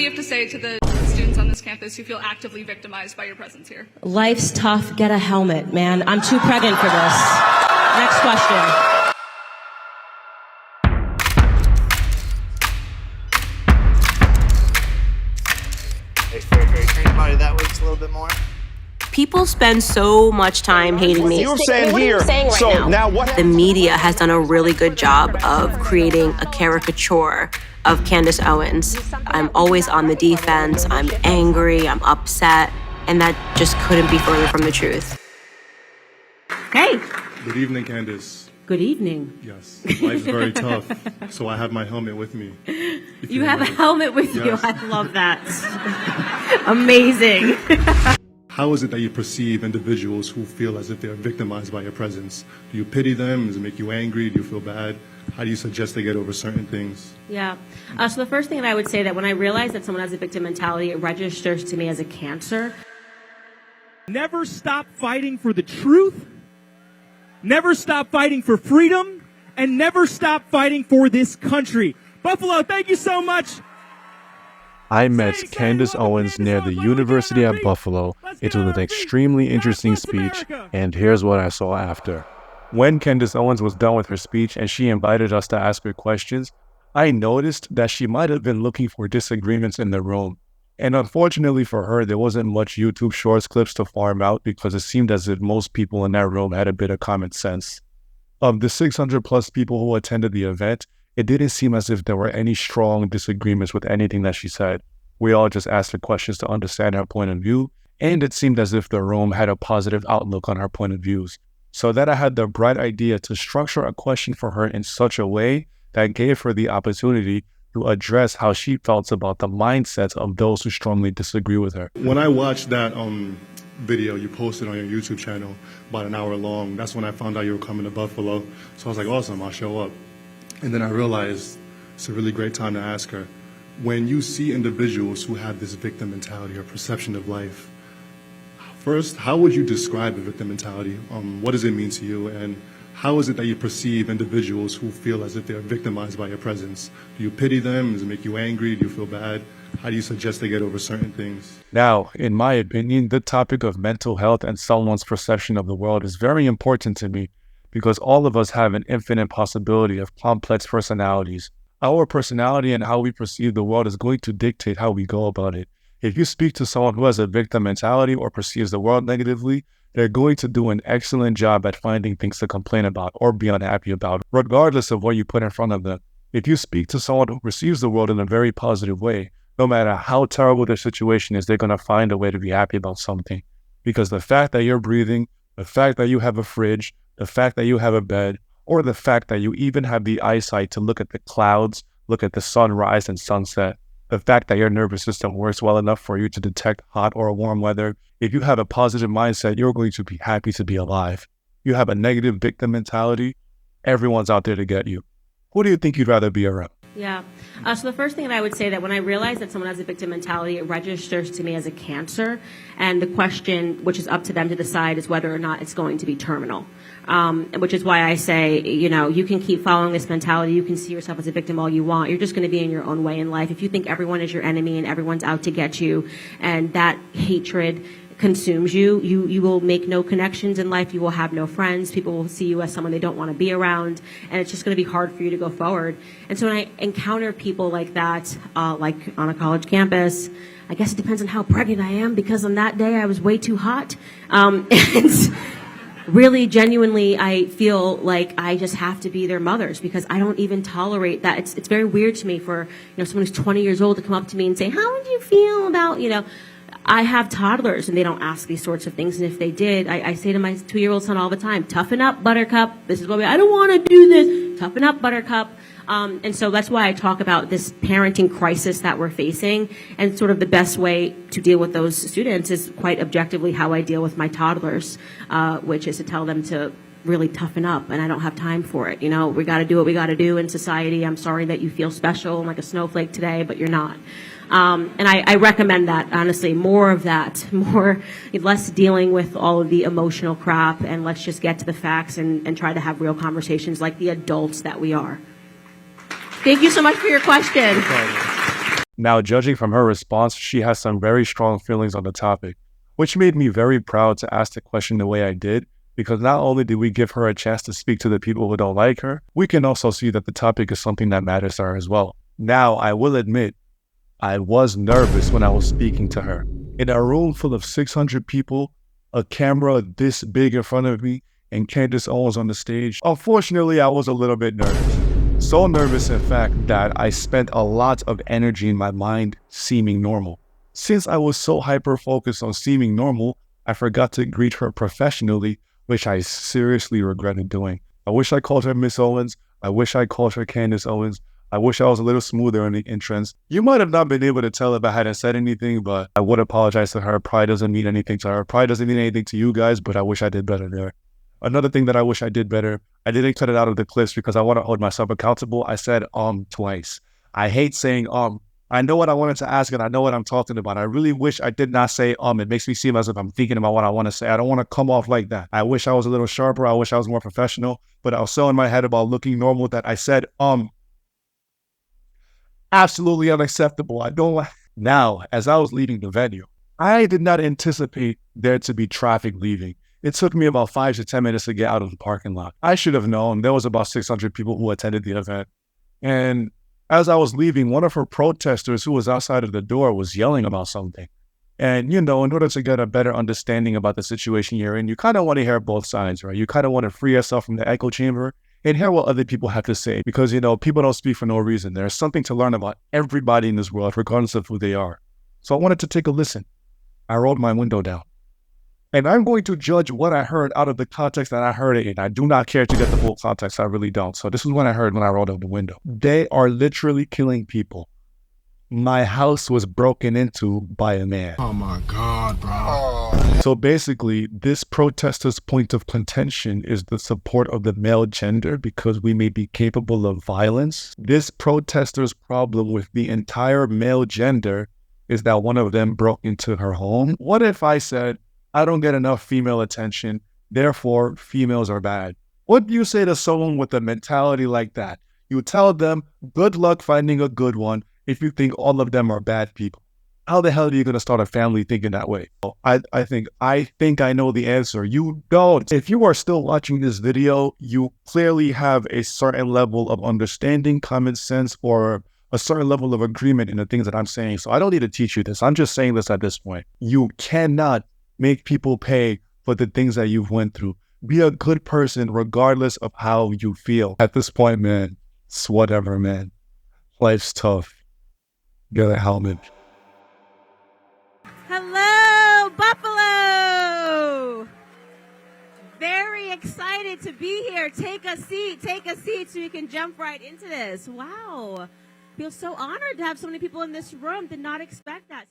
you have to say to the students on this campus who feel actively victimized by your presence here? Life's tough. Get a helmet, man. I'm too pregnant for this. Next question. Anybody that week's a little bit more? People spend so much time hating me. You're saying here, so now what? The media has done a really good job of creating a caricature of Candace Owens. I'm always on the defense, I'm angry, I'm upset, and that just couldn't be further from the truth. Hey. Good evening, Candace. Good evening. Yes, life's very tough, so I have my helmet with me. You have a helmet with you. Yes. I love that. Amazing. How is it that you perceive individuals who feel as if they're victimized by your presence? Do you pity them? Does it make you angry? Do you feel bad? How do you suggest they get over certain things? Yeah. So the first thing that I would say that when I realize that someone has a victim mentality, it registers to me as a cancer. Never stop fighting for the truth. Never stop fighting for freedom. And never stop fighting for this country. Buffalo, thank you so much. I met Candace Owens near the University at Buffalo. It was an extremely interesting speech, and here's what I saw after. When Candace Owens was done with her speech and she invited us to ask her questions, I noticed that she might have been looking for disagreements in the room. And unfortunately for her, there wasn't much YouTube Shorts clips to farm out because it seemed as if most people in that room had a bit of common sense. Of the 600 plus people who attended the event, it didn't seem as if there were any strong disagreements with anything that she said. We all just asked her questions to understand her point of view, and it seemed as if the room had a positive outlook on her point of views. So that I had the bright idea to structure a question for her in such a way that gave her the opportunity to address how she felt about the mindsets of those who strongly disagree with her. When I watched that video you posted on your YouTube channel, about an hour long, that's when I found out you were coming to Buffalo. So I was like, awesome, I'll show up. And then I realized it's a really great time to ask her, when you see individuals who have this victim mentality or perception of life, first, how would you describe a victim mentality? What does it mean to you? And how is it that you perceive individuals who feel as if they're victimized by your presence? Do you pity them? Does it make you angry? Do you feel bad? How do you suggest they get over certain things? Now, in my opinion, the topic of mental health and someone's perception of the world is very important to me because all of us have an infinite possibility of complex personalities. Our personality and how we perceive the world is going to dictate how we go about it. If you speak to someone who has a victim mentality or perceives the world negatively, they're going to do an excellent job at finding things to complain about or be unhappy about, regardless of what you put in front of them. If you speak to someone who perceives the world in a very positive way, no matter how terrible their situation is, they're going to find a way to be happy about something. Because the fact that you're breathing, the fact that you have a fridge, the fact that you have a bed, or the fact that you even have the eyesight to look at the clouds, look at the sunrise and sunset, the fact that your nervous system works well enough for you to detect hot or warm weather, if you have a positive mindset, you're going to be happy to be alive. You have a negative victim mentality, everyone's out there to get you. Who do you think you'd rather be around? Yeah. So the first thing that I would say that when I realize that someone has a victim mentality, it registers to me as a cancer. And the question, which is up to them to decide, is whether or not it's going to be terminal. Which is why I say, you know, you can keep following this mentality. You can see yourself as a victim all you want. You're just going to be in your own way in life. If you think everyone is your enemy and everyone's out to get you, and that hatred consumes you, you will make no connections in life. You will have no friends. People will see you as someone they don't want to be around, and it's just going to be hard for you to go forward. And so when I encounter people like that, like on a college campus, I guess it depends on how pregnant I am, because on that day I was way too hot. And really, genuinely, I feel like I just have to be their mothers, because I don't even tolerate that. It's very weird to me for, someone who's 20 years old to come up to me and say, how would you feel about, I have toddlers and they don't ask these sorts of things. And if they did, I say to my 2-year-old son all the time, toughen up, buttercup. This is what I don't want to do this. Toughen up, buttercup. And so that's why I talk about this parenting crisis that we're facing. And sort of the best way to deal with those students is quite objectively how I deal with my toddlers, which is to tell them to really toughen up, and I don't have time for it. We got to do what we got to do in society. I'm sorry that you feel special like a snowflake today, but you're not. And I recommend that, honestly, more of that, less dealing with all of the emotional crap, and let's just get to the facts and try to have real conversations like the adults that we are. Thank you so much for your question. Now, judging from her response, she has some very strong feelings on the topic, which made me very proud to ask the question the way I did, because not only did we give her a chance to speak to the people who don't like her, we can also see that the topic is something that matters to her as well. Now, I will admit, I was nervous when I was speaking to her. In a room full of 600 people, a camera this big in front of me, and Candace Owens on the stage, unfortunately, I was a little bit nervous. So nervous, in fact, that I spent a lot of energy in my mind seeming normal. Since I was so hyper-focused on seeming normal, I forgot to greet her professionally, which I seriously regretted doing. I wish I called her Miss Owens. I wish I called her Candace Owens. I wish I was a little smoother in the entrance. You might have not been able to tell if I hadn't said anything, but I would apologize to her. Pride doesn't mean anything to her. Pride doesn't mean anything to you guys, but I wish I did better there. Another thing that I wish I did better, I didn't cut it out of the clips because I want to hold myself accountable. I said twice. I hate saying I know what I wanted to ask and I know what I'm talking about. I really wish I did not say It makes me seem as if I'm thinking about what I want to say. I don't want to come off like that. I wish I was a little sharper. I wish I was more professional, but I was so in my head about looking normal that I said absolutely unacceptable. I don't like. Now, as I was leaving the venue, I did not anticipate there to be traffic leaving. It took me about 5 to 10 minutes to get out of the parking lot. I should have known there was about 600 people who attended the event. And as I was leaving, one of her protesters who was outside of the door was yelling about something. And, in order to get a better understanding about the situation you're in, you kind of want to hear both sides, right? You kind of want to free yourself from the echo chamber and hear what other people have to say. Because, people don't speak for no reason. There's something to learn about everybody in this world, regardless of who they are. So I wanted to take a listen. I rolled my window down. And I'm going to judge what I heard out of the context that I heard it in. I do not care to get the full context. I really don't. So this is what I heard when I rolled up the window. They are literally killing people. My house was broken into by a man. Oh my God, bro. So basically, this protester's point of contention is the support of the male gender because we may be capable of violence. This protester's problem with the entire male gender is that one of them broke into her home. What if I said, I don't get enough female attention, therefore females are bad? What do you say to someone with a mentality like that? You tell them, good luck finding a good one if you think all of them are bad people. How the hell are you going to start a family thinking that way? I think I know the answer. You don't. If you are still watching this video, you clearly have a certain level of understanding, common sense, or a certain level of agreement in the things that I'm saying. So I don't need to teach you this. I'm just saying this at this point. You cannot make people pay for the things that you've went through. Be a good person regardless of how you feel. At this point, man, it's whatever, man. Life's tough. Get a helmet. Hello, Buffalo! Very excited to be here. Take a seat so you can jump right into this. Wow. Feel so honored to have so many people in this room. Did not expect that.